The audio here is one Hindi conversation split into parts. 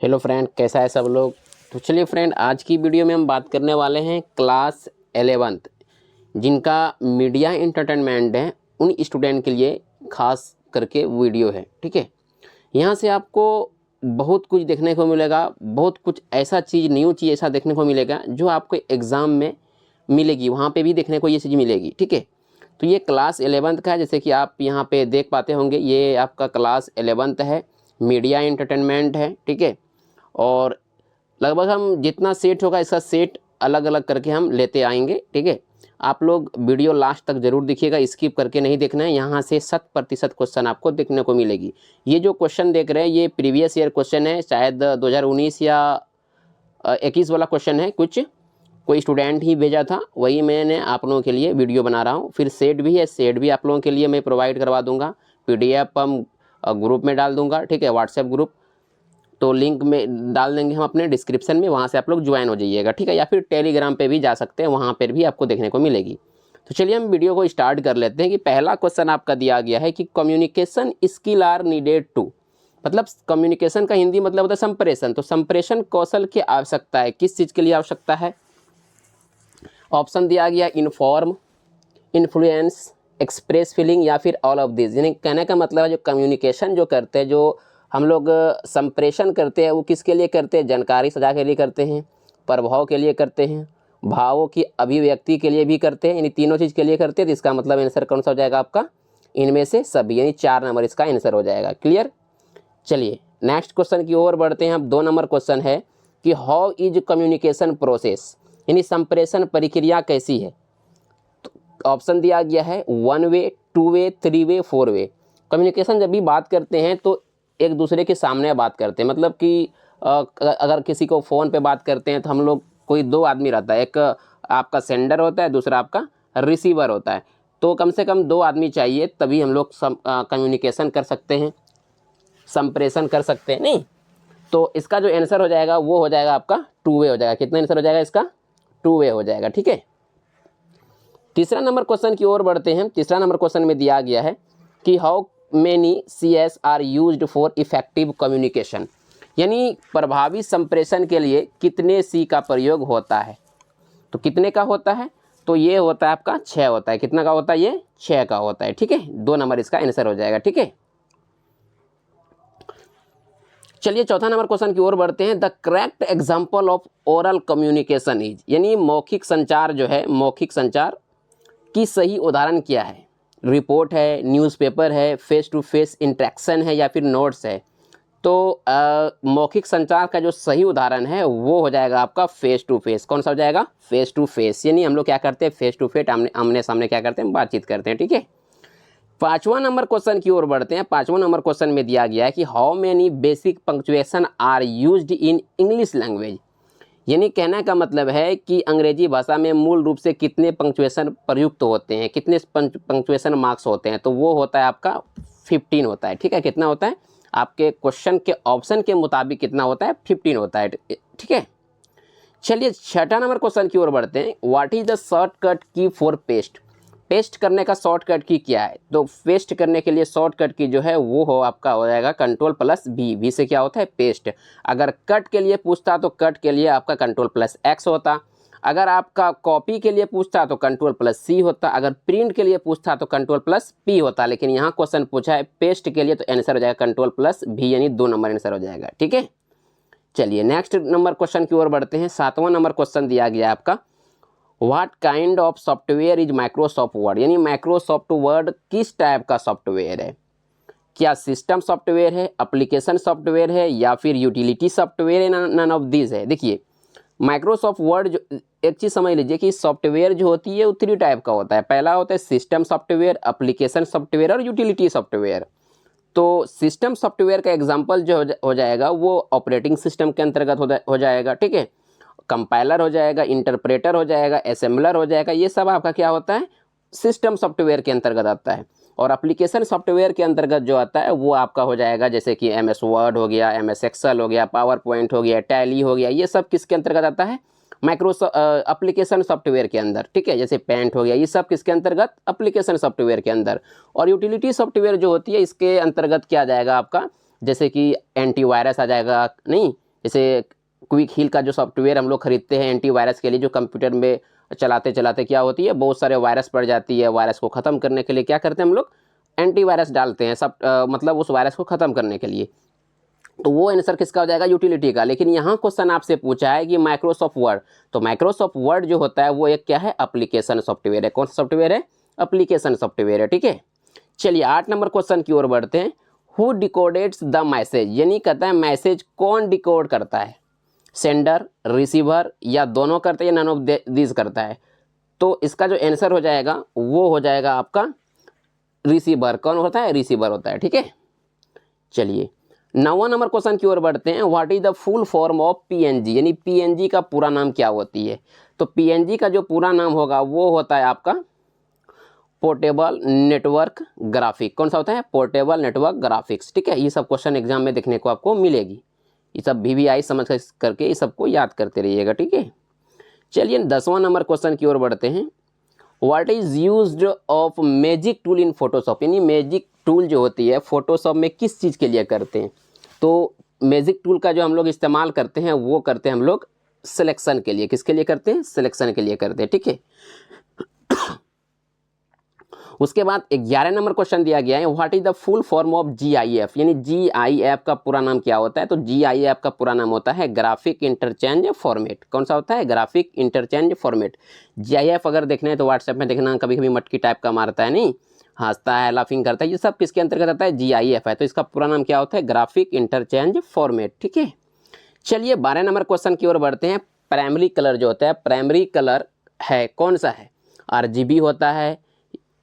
हेलो फ्रेंड, कैसा है सब लोग। तो चलिए फ्रेंड, आज की वीडियो में हम बात करने वाले हैं क्लास 11th जिनका मीडिया एंटरटेनमेंट है उन स्टूडेंट के लिए खास करके वीडियो है। ठीक है, यहाँ से आपको बहुत कुछ देखने को मिलेगा, बहुत कुछ ऐसा चीज़, न्यू चीज़ ऐसा देखने को मिलेगा जो आपको एग्ज़ाम में मिलेगी, वहाँ पे भी देखने को ये चीज़ मिलेगी। ठीक है, तो ये क्लास 11th का है, जैसे कि आप यहाँ पे देख पाते होंगे, ये आपका क्लास 11th है, मीडिया एंटरटेनमेंट है। ठीक है, और लगभग हम जितना सेट होगा इसका सेट अलग अलग करके हम लेते आएंगे। ठीक है, आप लोग वीडियो लास्ट तक जरूर देखिएगा, स्किप करके नहीं देखना है। यहाँ से 100% क्वेश्चन आपको देखने को मिलेगी। ये जो क्वेश्चन देख रहे हैं ये प्रीवियस ईयर क्वेश्चन है, शायद 2019 या 21 वाला क्वेश्चन है। कुछ कोई स्टूडेंट ही भेजा था, वही मैंने आप लोगों के लिए वीडियो बना रहा हूँ। फिर सेट भी है, सेट भी आप लोगों के लिए मैं प्रोवाइड करवा दूंगा, PDF हम ग्रुप में डाल दूंगा। ठीक है, व्हाट्सएप ग्रुप, तो लिंक में डाल देंगे हम अपने डिस्क्रिप्शन में, वहाँ से आप लोग ज्वाइन हो जाइएगा। ठीक है, या फिर टेलीग्राम पे भी जा सकते हैं, वहाँ पर भी आपको देखने को मिलेगी। तो चलिए हम वीडियो को स्टार्ट कर लेते हैं कि पहला क्वेश्चन आपका दिया गया है कि communication skill are needed to, मतलब कम्युनिकेशन का हिंदी मतलब होता है संप्रेषण। तो संप्रेषण कौशल की आवश्यकता है, किस चीज़ के लिए आवश्यकता है। ऑप्शन दिया गया इन्फॉर्म, इन्फ्लुएंस, एक्सप्रेस फीलिंग या फिर ऑल ऑफ दिस। यानी कहने का मतलब है जो कम्युनिकेशन जो करते हैं, जो हम लोग संप्रेषण करते हैं, वो किसके लिए करते हैं, जानकारी सजा के लिए करते हैं, प्रभाव के लिए करते हैं, भावों की अभिव्यक्ति के लिए भी करते हैं, यानी तीनों चीज़ के लिए करते हैं। तो इसका मतलब आंसर कौन सा हो जाएगा आपका, इनमें से सभी, यानी 4 नंबर इसका आंसर हो जाएगा। क्लियर। चलिए नेक्स्ट क्वेश्चन की ओर बढ़ते हैं। अब 2 नंबर क्वेश्चन है कि हाउ इज कम्युनिकेशन प्रोसेस, यानी संप्रेषण प्रक्रिया कैसी है। ऑप्शन दिया गया है 1 वे, 2 वे, 3 वे, 4 वे। कम्युनिकेशन जब भी बात करते हैं तो एक दूसरे के सामने बात करते हैं, मतलब कि अगर किसी को फ़ोन पे बात करते हैं तो हम लोग, कोई 2 आदमी रहता है, एक आपका सेंडर होता है, दूसरा आपका रिसीवर होता है। तो कम से कम 2 आदमी चाहिए, तभी हम लोग कम्युनिकेशन कर सकते हैं, संप्रेषण कर सकते हैं। नहीं, तो इसका जो आंसर हो जाएगा वो हो जाएगा आपका 2 वे हो जाएगा। कितना आंसर हो जाएगा इसका, 2 वे हो जाएगा। ठीक है, तीसरा नंबर क्वेश्चन की ओर बढ़ते हैं। तीसरा नंबर क्वेश्चन में दिया गया है कि how many CS are used for effective communication, यानी प्रभावी संप्रेषण के लिए कितने C का प्रयोग होता है। तो कितने का होता है, तो ये होता है आपका 6 होता है। कितना का होता है, ये 6 का होता है। ठीक है, 2 नंबर इसका आंसर हो जाएगा। ठीक है, चलिए चौथा नंबर क्वेश्चन की ओर बढ़ते हैं। The correct example of oral communication is, यानी मौखिक संचार जो है, मौखिक संचार की सही उदाहरण क्या है। रिपोर्ट है, न्यूज़पेपर है, फेस टू फेस इंटरेक्शन है या फिर नोट्स है। तो मौखिक संचार का जो सही उदाहरण है वो हो जाएगा आपका फेस टू फेस। कौन सा हो जाएगा, फेस टू फेस, यानी हम लोग क्या करते हैं, फेस टू फेस आमने सामने क्या करते हैं, बातचीत करते हैं। ठीक है, 5वां नंबर क्वेश्चन की ओर बढ़ते हैं। 5वां नंबर क्वेश्चन में दिया गया है कि how many basic punctuation are used in English language, यानी कहने का मतलब है कि अंग्रेजी भाषा में मूल रूप से कितने पंक्चुएशन प्रयुक्त होते हैं, कितने पंक्चुएशन मार्क्स होते हैं। तो वो होता है आपका 15 होता है। ठीक है, कितना होता है, आपके क्वेश्चन के ऑप्शन के मुताबिक कितना होता है, 15 होता है। ठीक है, चलिए 6ठा नंबर क्वेश्चन की ओर बढ़ते हैं। व्हाट इज द शॉर्टकट की फॉर पेस्ट, पेस्ट करने का शॉर्टकट की क्या है। तो पेस्ट करने के लिए शॉर्टकट की जो है वो हो आपका हो जाएगा Ctrl+V। V से क्या होता है, पेस्ट। अगर कट के लिए पूछता तो कट के लिए आपका Ctrl+X होता। अगर आपका कॉपी के लिए पूछता तो Ctrl+C होता। अगर प्रिंट के लिए पूछता तो Ctrl+P होता। लेकिन यहाँ क्वेश्चन पूछा है पेस्ट के लिए, तो आंसर हो जाएगा Ctrl+V, यानी 2 नंबर आंसर हो जाएगा। ठीक है, चलिए नेक्स्ट नंबर क्वेश्चन की ओर बढ़ते हैं। 7वां नंबर क्वेश्चन दिया गया आपका, what kind of software is Microsoft word, यानी माइक्रोसॉफ्ट वर्ड किस टाइप का सॉफ्टवेयर है। क्या सिस्टम सॉफ्टवेयर है, एप्लीकेशन सॉफ्टवेयर है या फिर यूटिलिटी सॉफ्टवेयर है, नन ऑफ दिस है। देखिए माइक्रोसॉफ्ट वर्ड जो, एक चीज़ समझ लीजिए कि सॉफ्टवेयर जो होती है वो 3 टाइप का होता है। पहला होता है सिस्टम सॉफ्टवेयर, एप्लीकेशन सॉफ्टवेयर और यूटिलिटी सॉफ्टवेयर। तो सिस्टम सॉफ्टवेयर का एग्जांपल जो हो जाएगा वो ऑपरेटिंग सिस्टम के अंतर्गत हो जाएगा। ठीक है, कंपाइलर हो जाएगा, इंटरप्रेटर हो जाएगा, असेंबलर हो जाएगा, ये सब आपका क्या होता है, सिस्टम सॉफ्टवेयर के अंतर्गत आता है। और एप्लीकेशन सॉफ्टवेयर के अंतर्गत जो आता है वो आपका हो जाएगा जैसे कि MS वर्ड हो गया, MS एक्सेल हो गया, पावर पॉइंट हो गया, टैली हो गया, ये सब किसके अंतर्गत आता है, एप्लीकेशन सॉफ्टवेयर के अंदर। ठीक है, जैसे पेंट हो गया, ये सब किसके अंतर्गत, एप्लीकेशन सॉफ्टवेयर के अंदर। और यूटिलिटी सॉफ्टवेयर जो होती है इसके अंतर्गत क्या आ जाएगा आपका, जैसे कि एंटीवायरस आ जाएगा, नहीं जैसे क्विक हील का जो सॉफ्टवेयर हम लोग खरीदते हैं एंटीवायरस के लिए, जो कंप्यूटर में चलाते चलाते क्या होती है, बहुत सारे वायरस पड़ जाती है। वायरस को ख़त्म करने के लिए क्या करते हैं हम लोग, एंटीवायरस डालते हैं सब, मतलब उस वायरस को ख़त्म करने के लिए। तो वो आंसर किसका हो जाएगा, यूटिलिटी का। लेकिन यहाँ क्वेश्चन आपसे पूछा है कि माइक्रोसॉफ्ट वर्ड, तो माइक्रोसॉफ्ट वर्ड जो होता है वो एक क्या है, एप्लीकेशन सॉफ्टवेयर है। कौन सा सॉफ्टवेयर है, एप्लीकेशन सॉफ्टवेयर है, ठीक है। चलिए 8 नंबर क्वेश्चन की ओर बढ़ते हैं। हु डिकोडेट्स द मैसेज, यानी कहता है मैसेज कौन डिकोड करता है, सेंडर, रिसीवर, या दोनों करते हैं, या नन ऑफ दिस करता है। तो इसका जो आंसर हो जाएगा वो हो जाएगा आपका रिसीवर। कौन होता है, रिसीवर होता है, ठीक है। चलिए 9वां नंबर क्वेश्चन की ओर बढ़ते हैं। What is the full form of PNG, यानी पीएनजी का पूरा नाम क्या होती है। तो पीएनजी का जो पूरा नाम होगा वो होता है आपका पोर्टेबल नेटवर्क ग्राफिक। कौन सा होता है, पोर्टेबल नेटवर्क ग्राफिक्स, ठीक है। ये सब क्वेश्चन एग्जाम में देखने को आपको मिलेगी। ये सब VVI समझ करके ये सबको याद करते रहिएगा, ठीक है। चलिए 10वां नंबर क्वेश्चन की ओर बढ़ते हैं। What is used of magic tool in Photoshop, यानी मैजिक टूल जो होती है फोटोशॉप में किस चीज़ के लिए करते हैं। तो मैजिक टूल का जो हम लोग इस्तेमाल करते हैं वो करते हैं हम लोग सिलेक्शन के लिए। किसके लिए करते हैं, सिलेक्शन के लिए करते हैं, ठीक है। उसके बाद 11 नंबर क्वेश्चन दिया गया है। What is the full form of GIF, यानी GIF का पूरा नाम क्या होता है। तो GIF का पूरा नाम होता है ग्राफिक इंटरचेंज फॉर्मेट। कौन सा होता है, ग्राफिक इंटरचेंज फॉर्मेट। GIF अगर देखना है तो व्हाट्सएप में देखना, कभी कभी मटकी टाइप का मारता है, नहीं हंसता है, लाफिंग करता है, ये सब किसके अंतर्गत आता है, GIF है। तो इसका पूरा नाम क्या होता है, ग्राफिक इंटरचेंज फॉर्मेट, ठीक है। चलिए 12 नंबर क्वेश्चन की ओर बढ़ते हैं। प्राइमरी कलर जो होता है, प्राइमरी कलर है कौन सा है, RGB होता है,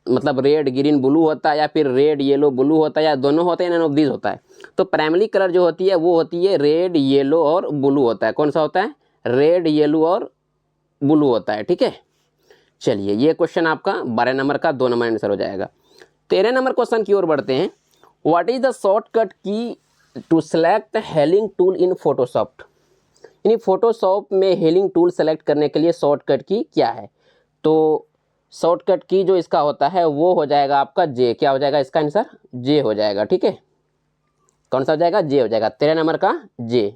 मतलब रेड ग्रीन ब्लू होता है, या फिर रेड येलो ब्लू होता है, या दोनों होते हैं, नन ऑफ दिस होता है। तो प्राइमरी कलर जो होती है वो होती है रेड येलो और ब्लू होता है। कौन सा होता है, रेड येलो और ब्लू होता है, ठीक है। चलिए ये क्वेश्चन आपका 12 नंबर का 2 नंबर आंसर हो जाएगा। 13 नंबर क्वेश्चन की ओर बढ़ते हैं। What is the shortcut key to select healing tool in Photoshop, यानी फोटोशॉप में हेलिंग टूल सेलेक्ट करने के लिए शॉर्टकट की क्या है। तो शॉर्टकट की जो इसका होता है वो हो जाएगा आपका J। क्या हो जाएगा इसका आंसर, J हो जाएगा, ठीक है। कौन सा हो जाएगा, J हो जाएगा, 13 नंबर का J,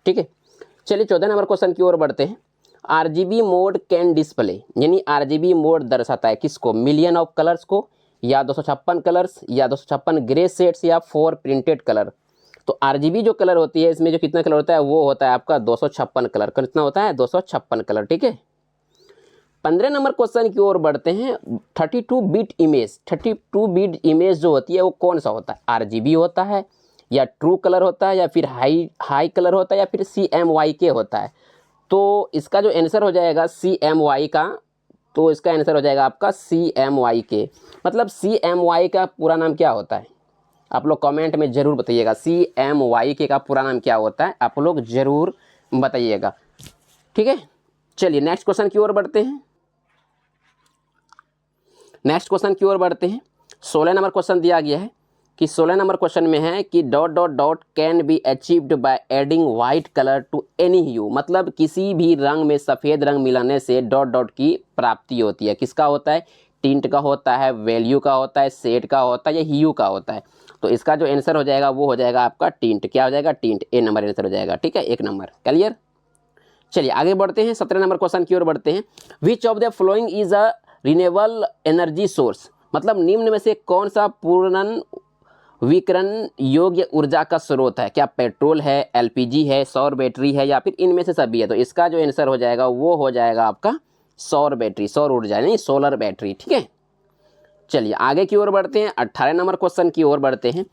ठीक है। चलिए 14 नंबर क्वेश्चन की ओर बढ़ते हैं। RGB मोड कैन डिस्प्ले, यानी RGB मोड दर्शाता है किसको, मिलियन ऑफ कलर्स को, या 256 कलर्स, या 256 ग्रे शेड्स, या 4 प्रिंटेड कलर। तो RGB जो कलर होती है इसमें जो कितना कलर होता है वो होता है आपका 256 कलर। कितना होता है, 256 कलर, ठीक है। 15 नंबर क्वेश्चन की ओर बढ़ते हैं। 32 बिट इमेज, 32 बिट इमेज जो होती है वो कौन सा होता है, RGB होता है, या ट्रू कलर होता है, या फिर हाई कलर होता है, या फिर CMYK होता है। तो इसका जो आंसर हो जाएगा CMY का, तो इसका आंसर हो जाएगा आपका CMYK। मतलब CMY का पूरा नाम क्या होता है, आप लोग कमेंट में ज़रूर बताइएगा। CMYK का पूरा नाम क्या होता है, आप लोग ज़रूर बताइएगा, ठीक है। चलिए नेक्स्ट क्वेश्चन की ओर बढ़ते हैं। नेक्स्ट क्वेश्चन की ओर बढ़ते हैं। 16 नंबर क्वेश्चन दिया गया है कि 16 नंबर क्वेश्चन में है कि dot dot dot can be achieved by adding white colour to any hue, मतलब किसी भी रंग में सफ़ेद रंग मिलाने से डॉट डॉट की प्राप्ति होती है। किसका होता है, टिंट का होता है, वैल्यू का होता है, शेड का होता है, या ह्यू का होता है। तो इसका जो आंसर हो जाएगा वो हो जाएगा आपका टिंट। क्या हो जाएगा, टिंट, A नंबर आंसर हो जाएगा, ठीक है, 1 नंबर, क्लियर। चलिए आगे बढ़ते हैं। 17 नंबर क्वेश्चन की ओर बढ़ते हैं। Which of the following is a renewable energy source, मतलब निम्न में से कौन सा पुनर्नवीकरण योग्य ऊर्जा का स्रोत है। क्या पेट्रोल है, LPG है, सौर बैटरी है, या फिर इनमें से सभी है। तो इसका जो आंसर हो जाएगा वो हो जाएगा आपका सौर बैटरी, सौर ऊर्जा नहीं, सोलर बैटरी, ठीक है। चलिए आगे की ओर बढ़ते हैं। 18 नंबर क्वेश्चन की ओर बढ़ते हैं।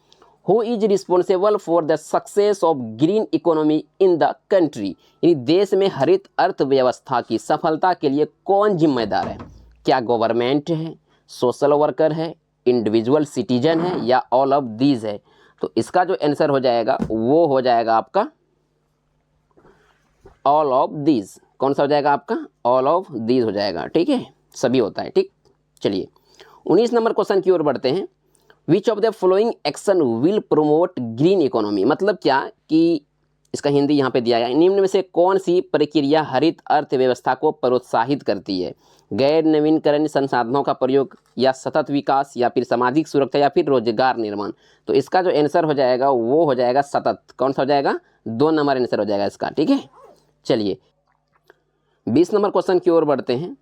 Who is responsible for the success of green economy in the country, यानी देश में हरित अर्थव्यवस्था की सफलता के लिए कौन जिम्मेदार है। क्या गवर्नमेंट है, सोशल वर्कर है, इंडिविजुअल सिटीजन है, या ऑल ऑफ दीज है। तो इसका जो आंसर हो जाएगा वो हो जाएगा आपका ऑल ऑफ दीज। कौन सा हो जाएगा आपका, ऑल ऑफ दीज हो जाएगा, ठीक है, सभी होता है, ठीक। चलिए 19 नंबर क्वेश्चन की ओर बढ़ते हैं। Which of the following action will promote green economy, मतलब क्या कि इसका हिंदी यहाँ पे दिया गया है। निम्न में से कौन सी प्रक्रिया हरित अर्थव्यवस्था को प्रोत्साहित करती है। गैर नवीनकरणीय संसाधनों का प्रयोग, या सतत विकास, या फिर सामाजिक सुरक्षा, या फिर रोजगार निर्माण। तो इसका जो आंसर हो जाएगा वो हो जाएगा सतत। कौन सा हो जाएगा, 2 नंबर आंसर हो जाएगा इसका, ठीक है। चलिए 20 नंबर क्वेश्चन की ओर बढ़ते हैं।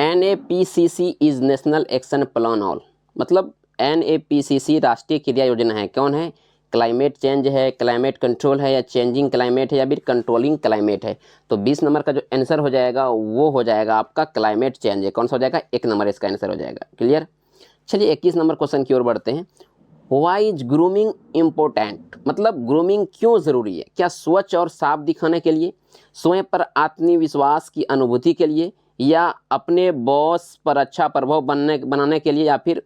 NAPCC is national action plan all, मतलब NAPCC राष्ट्रीय क्रिया योजना है, कौन है? क्लाइमेट चेंज है, क्लाइमेट कंट्रोल है, या चेंजिंग क्लाइमेट है, या फिर कंट्रोलिंग क्लाइमेट है। तो 20 नंबर का जो आंसर हो जाएगा वो हो जाएगा आपका क्लाइमेट चेंज है। कौन सा हो जाएगा? 1 नंबर इसका आंसर हो जाएगा। क्लियर। चलिए 21 नंबर क्वेश्चन की ओर बढ़ते हैं। व्हाई इज ग्रूमिंग इम्पोर्टेंट, मतलब ग्रूमिंग क्यों ज़रूरी है? क्या स्वच्छ और साफ दिखाने के लिए, स्वयं पर आत्मविश्वास की अनुभूति के लिए, या अपने बॉस पर अच्छा प्रभाव बनाने के लिए, या फिर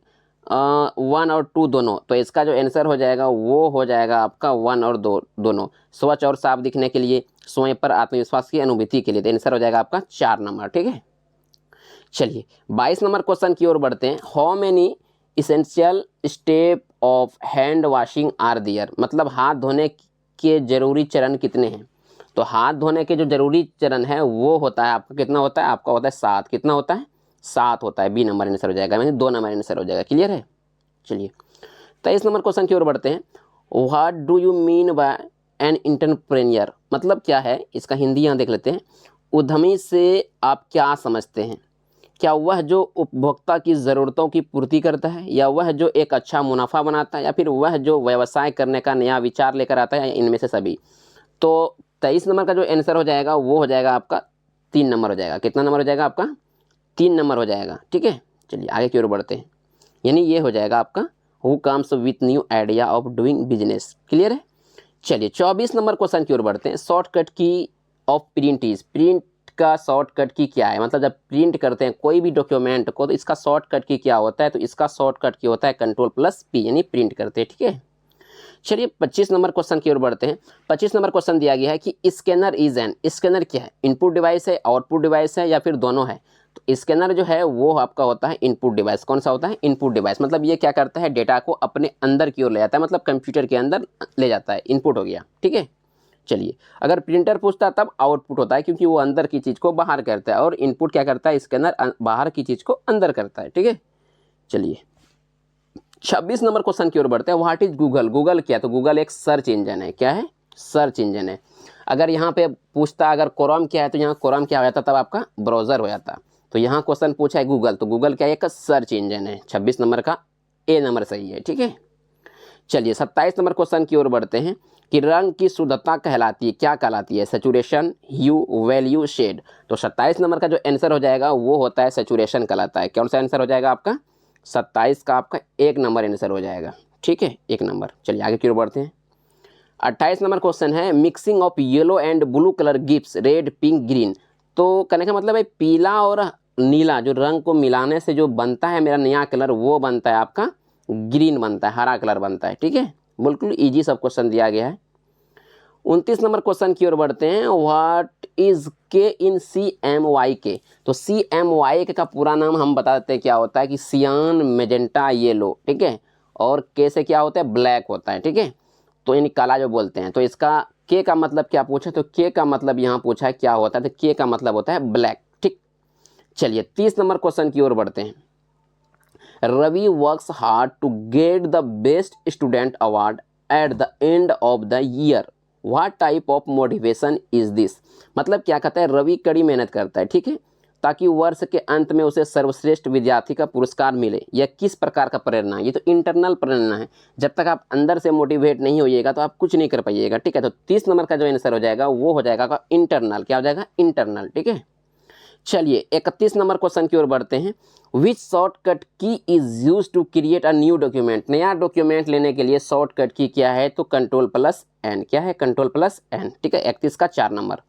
1 और 2 दोनों? तो इसका जो आंसर हो जाएगा वो हो जाएगा आपका 1 और 2 दोनों, स्वच्छ और साफ दिखने के लिए, स्वयं पर आत्मविश्वास की अनुभूति के लिए। तो आंसर हो जाएगा आपका 4 नंबर, ठीक है। चलिए 22 नंबर क्वेश्चन की ओर बढ़ते हैं। How many essential step of hand washing are there, मतलब हाथ धोने के जरूरी चरण कितने हैं? तो हाथ धोने के जो जरूरी चरण है वो होता है आपका, कितना होता है? आपका होता है 7। कितना होता है? 7 होता है। बी नंबर आंसर हो जाएगा, यानी 2 नंबर आंसर हो जाएगा। क्लियर है। चलिए 23 नंबर क्वेश्चन की ओर बढ़ते हैं। What do you mean by an entrepreneur, मतलब क्या है? इसका हिंदी यहाँ देख लेते हैं। उद्यमी से आप क्या समझते हैं? क्या वह जो उपभोक्ता की ज़रूरतों की पूर्ति करता है, या वह जो एक अच्छा मुनाफा बनाता है, या फिर वह जो व्यवसाय करने का नया विचार लेकर आता है, या इनमें से सभी? तो 23 नंबर का जो आंसर हो जाएगा वो हो जाएगा आपका 3 नंबर हो जाएगा। कितना नंबर हो जाएगा आपका? 3 नंबर हो जाएगा, ठीक है। चलिए आगे की ओर बढ़ते हैं। यानी ये हो जाएगा आपका who comes with new idea of doing business. Clear है। चलिए 24 नंबर क्वेश्चन की ओर बढ़ते हैं। शॉर्टकट की ऑफ प्रिंट इज, प्रिंट का शॉर्टकट की क्या है? मतलब जब प्रिंट करते हैं कोई भी डॉक्यूमेंट को तो इसका शॉर्टकट की क्या होता है? तो इसका शॉर्टकट की होता है Ctrl+P, यानी प्रिंट करते हैं, ठीक है। चलिए 25 नंबर क्वेश्चन की ओर बढ़ते हैं। 25 नंबर क्वेश्चन दिया गया है कि स्कैनर इज एन, स्कैनर क्या है? इनपुट डिवाइस है, आउटपुट डिवाइस है, या फिर दोनों है? तो स्कैनर जो है वो आपका होता है इनपुट डिवाइस। कौन सा होता है? Input device. मतलब ये क्या करता है? डेटा को अपने अंदर की ओर ले जाता है, मतलब कंप्यूटर के अंदर ले जाता है। इनपुट हो गया, ठीक है। चलिए अगर प्रिंटर पूछता है तब आउटपुट होता है, क्योंकि वो अंदर की चीज़ को बाहर करता है, और इनपुट क्या करता है? स्कैनर बाहर की चीज़ को अंदर करता है, ठीक है। चलिए 26 नंबर क्वेश्चन की ओर बढ़ते हैं। व्हाट इज गूगल, गूगल क्या है? तो गूगल एक सर्च इंजन है। क्या है? सर्च इंजन है। अगर यहाँ पे पूछता अगर क्रोम क्या है, तो यहाँ क्रोम क्या हो जाता? तब आपका ब्राउज़र हो जाता। तो यहाँ क्वेश्चन पूछा है गूगल, तो गूगल क्या है? एक सर्च इंजन है। 26 नंबर का ए नंबर सही है, ठीक है। चलिए 27 नंबर क्वेश्चन की ओर बढ़ते हैं कि रंग की शुद्धता कहलाती है, क्या कहलाती है? सैचुरेशन, ह्यू, वैल्यू, शेड। तो 27 नंबर का जो आंसर हो जाएगा वो होता है सैचुरेशन कहलाता है। कौन सा आंसर हो जाएगा आपका? 27 का आपका 1 नंबर आंसर हो जाएगा, ठीक है, 1 नंबर। चलिए आगे की ओर बढ़ते हैं। 28 नंबर क्वेश्चन है mixing of yellow and blue colour gives red, pink, green. तो कहने का मतलब है पीला और नीला जो रंग को मिलाने से जो बनता है मेरा नया कलर, वो बनता है आपका ग्रीन बनता है, हरा कलर बनता है, ठीक है। बिल्कुल इजी सब क्वेश्चन दिया गया है। 29 नंबर क्वेश्चन की ओर बढ़ते हैं। व्हाट इज के इन CMYK, तो CMYK का पूरा नाम हम बता देते हैं क्या होता है कि सियान, मेजेंटा, येलो, ठीक है। और के से क्या होता है? ब्लैक होता है, ठीक है। तो यानी काला जो बोलते हैं। तो इसका के का मतलब क्या पूछा? तो के का मतलब यहाँ पूछा है क्या होता है, तो के का मतलब होता है ब्लैक, ठीक। चलिए 30 नंबर क्वेश्चन की ओर बढ़ते हैं। Ravi works hard to get the best student award at the end of the year. What type of motivation is this, मतलब क्या कहता है? रवि कड़ी मेहनत करता है, ठीक है, ताकि वर्ष के अंत में उसे सर्वश्रेष्ठ विद्यार्थी का पुरस्कार मिले। यह किस प्रकार का प्रेरणा है? ये तो इंटरनल प्रेरणा है। जब तक आप अंदर से मोटिवेट नहीं होइएगा तो आप कुछ नहीं कर पाइएगा, ठीक है। तो 30 नंबर का जो आंसर हो जाएगा वो हो जाएगा इंटरनल। क्या हो जाएगा? इंटरनल, ठीक है। चलिए 31 नंबर क्वेश्चन की ओर बढ़ते हैं। Which shortcut key is use to create a new document, नया डॉक्यूमेंट लेने के लिए शॉर्टकट की क्या है? तो Ctrl+N। क्या है? Ctrl+N, ठीक है। 31 का 4 नंबर।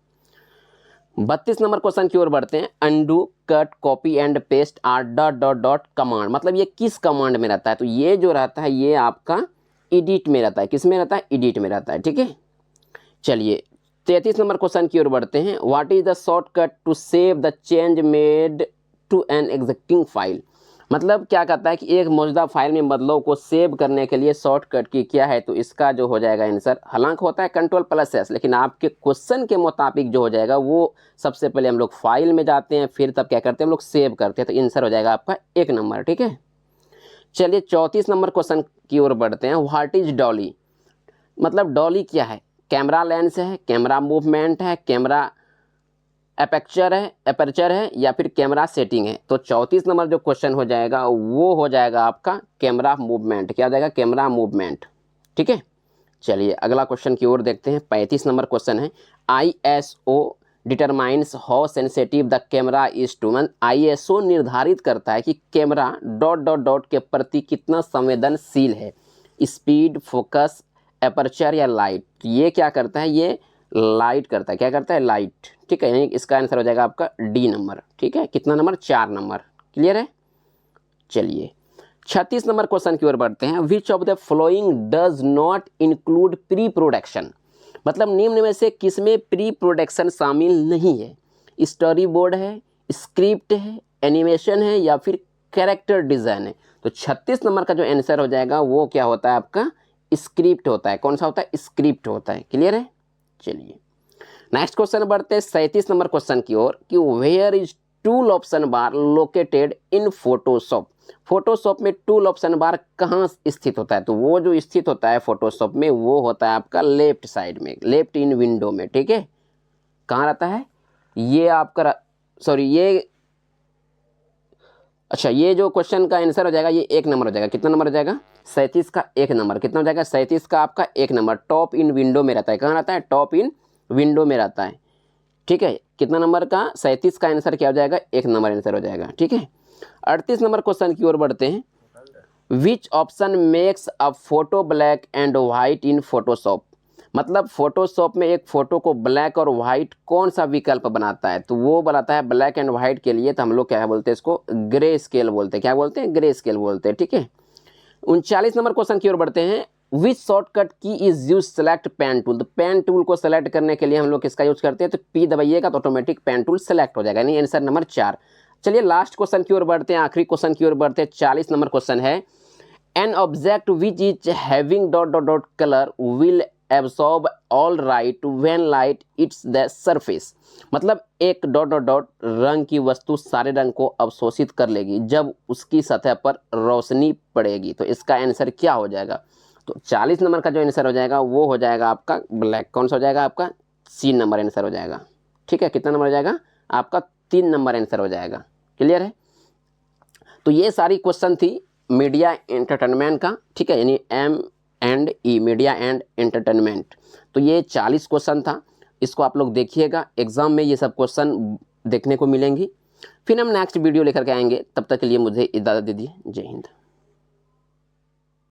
32 नंबर क्वेश्चन की ओर बढ़ते हैं। Undo, cut, copy and paste R dot dot dot command, मतलब ये किस कमांड में रहता है? तो ये जो रहता है ये आपका एडिट में रहता है। किस में रहता है? एडिट में रहता है, ठीक है। चलिए 33 नंबर क्वेश्चन की ओर बढ़ते हैं। What is the shortcut to save the change made to an existing file, मतलब क्या कहता है कि एक मौजूदा फाइल में बदलाव को सेव करने के लिए शॉर्टकट की क्या है? तो इसका जो हो जाएगा आंसर, हालांकि होता है Ctrl+S, लेकिन आपके क्वेश्चन के मुताबिक जो हो जाएगा वो सबसे पहले हम लोग फाइल में जाते हैं, फिर तब क्या करते हैं हम लोग सेव करते हैं। तो आंसर हो जाएगा आपका 1 नंबर, ठीक है। चलिए 34 नंबर क्वेश्चन की ओर बढ़ते हैं। व्हाट इज डॉली, मतलब डॉली क्या है, कैमरा लेंस है, कैमरा मूवमेंट है, कैमरा एपर्चर है या फिर कैमरा सेटिंग है। तो 34 नंबर जो क्वेश्चन हो जाएगा वो हो जाएगा आपका कैमरा मूवमेंट। क्या हो जाएगा, कैमरा मूवमेंट। ठीक है, चलिए अगला क्वेश्चन की ओर देखते हैं। 35 नंबर क्वेश्चन है, ISO determines how sensitive the camera is to. ISO निर्धारित करता है कि कैमरा डॉट डॉट डॉट के प्रति कितना संवेदनशील है, स्पीड, फोकस, एपर्चर या लाइट। ये क्या करता है, ये लाइट करता है। क्या करता है, लाइट। ठीक है, यानी इसका आंसर हो जाएगा आपका डी नंबर। ठीक है, कितना नंबर, 4 नंबर। क्लियर है। चलिए 36 नंबर क्वेश्चन की ओर बढ़ते हैं। Which of the following does not include pre production. मतलब निम्न में से किसमें प्री प्रोडक्शन शामिल नहीं है। स्टोरी बोर्ड है, स्क्रिप्ट है, एनिमेशन है या फिर कैरेक्टर डिज़ाइन है। तो 36 नंबर का जो आंसर हो जाएगा वो क्या होता है आपका, स्क्रिप्ट होता है। कौन सा होता है, स्क्रिप्ट होता है। क्लियर है। चलिए नेक्स्ट क्वेश्चन बढ़ते हैं 37 नंबर क्वेश्चन की ओर कि where is tool option bar located in Photoshop. Photoshop में टूल ऑप्शन बार कहाँ स्थित होता है। तो वो जो स्थित होता है फोटोशॉप में वो होता है आपका लेफ्ट साइड में, लेफ्ट इन विंडो में। ठीक है, कहाँ रहता है ये आपका, सॉरी ये, अच्छा ये जो क्वेश्चन का आंसर हो जाएगा ये 1 नंबर हो जाएगा। कितना नंबर हो जाएगा, 37 का 1 नंबर। कितना हो जाएगा, 37 का आपका 1 नंबर। टॉप इन विंडो में रहता है। कहाँ रहता है, टॉप इन विंडो में रहता है। ठीक है, कितना नंबर का, 37 का आंसर क्या हो जाएगा, 1 नंबर आंसर हो जाएगा। ठीक है, 38 नंबर क्वेश्चन की ओर बढ़ते हैं। Which option makes a photo black and white in Photoshop. मतलब फोटोशॉप में एक फ़ोटो को ब्लैक और वाइट कौन सा विकल्प बनाता है। तो वो बनाता है ब्लैक एंड वाइट के लिए तो हम लोग क्या बोलते हैं इसको, ग्रे स्केल बोलते हैं। क्या बोलते हैं, ग्रे स्केल बोलते हैं। ठीक है, 39 नंबर क्वेश्चन की ओर बढ़ते हैं। Which shortcut key is use select pen tool. तो पेन टूल को सेलेक्ट करने के लिए हम लोग किसका यूज करते हैं, तो P दबाइएगा तो ऑटोमेटिक पेन टूल सेलेक्ट हो जाएगा, यानी आंसर नंबर 4। चलिए लास्ट क्वेश्चन की ओर बढ़ते हैं, आखिरी क्वेश्चन की ओर बढ़ते हैं। 40 नंबर क्वेश्चन है, an object which is having dot dot dot colour will absorb all right when light it's the surface. मतलब एक डॉट डॉट डॉट रंग की वस्तु सारे रंग को अवशोषित कर लेगी जब उसकी सतह पर रोशनी पड़ेगी। तो इसका आंसर क्या हो जाएगा, तो 40 नंबर का जो आंसर हो जाएगा वो हो जाएगा आपका ब्लैक। कौन सा हो जाएगा आपका, C नंबर आंसर हो जाएगा। ठीक है, कितना नंबर हो जाएगा आपका, 3 नंबर आंसर हो जाएगा। क्लियर है। तो ये सारी क्वेश्चन थी मीडिया एंटरटेनमेंट का। ठीक है, यानी M&E, मीडिया एंड एंटरटेनमेंट। तो ये 40 क्वेश्चन था, इसको आप लोग देखिएगा, एग्जाम में ये सब क्वेश्चन देखने को मिलेंगी। फिर हम नेक्स्ट वीडियो लेकर के आएंगे, तब तक के लिए मुझे इजाज़त दीजिए। जय हिंद।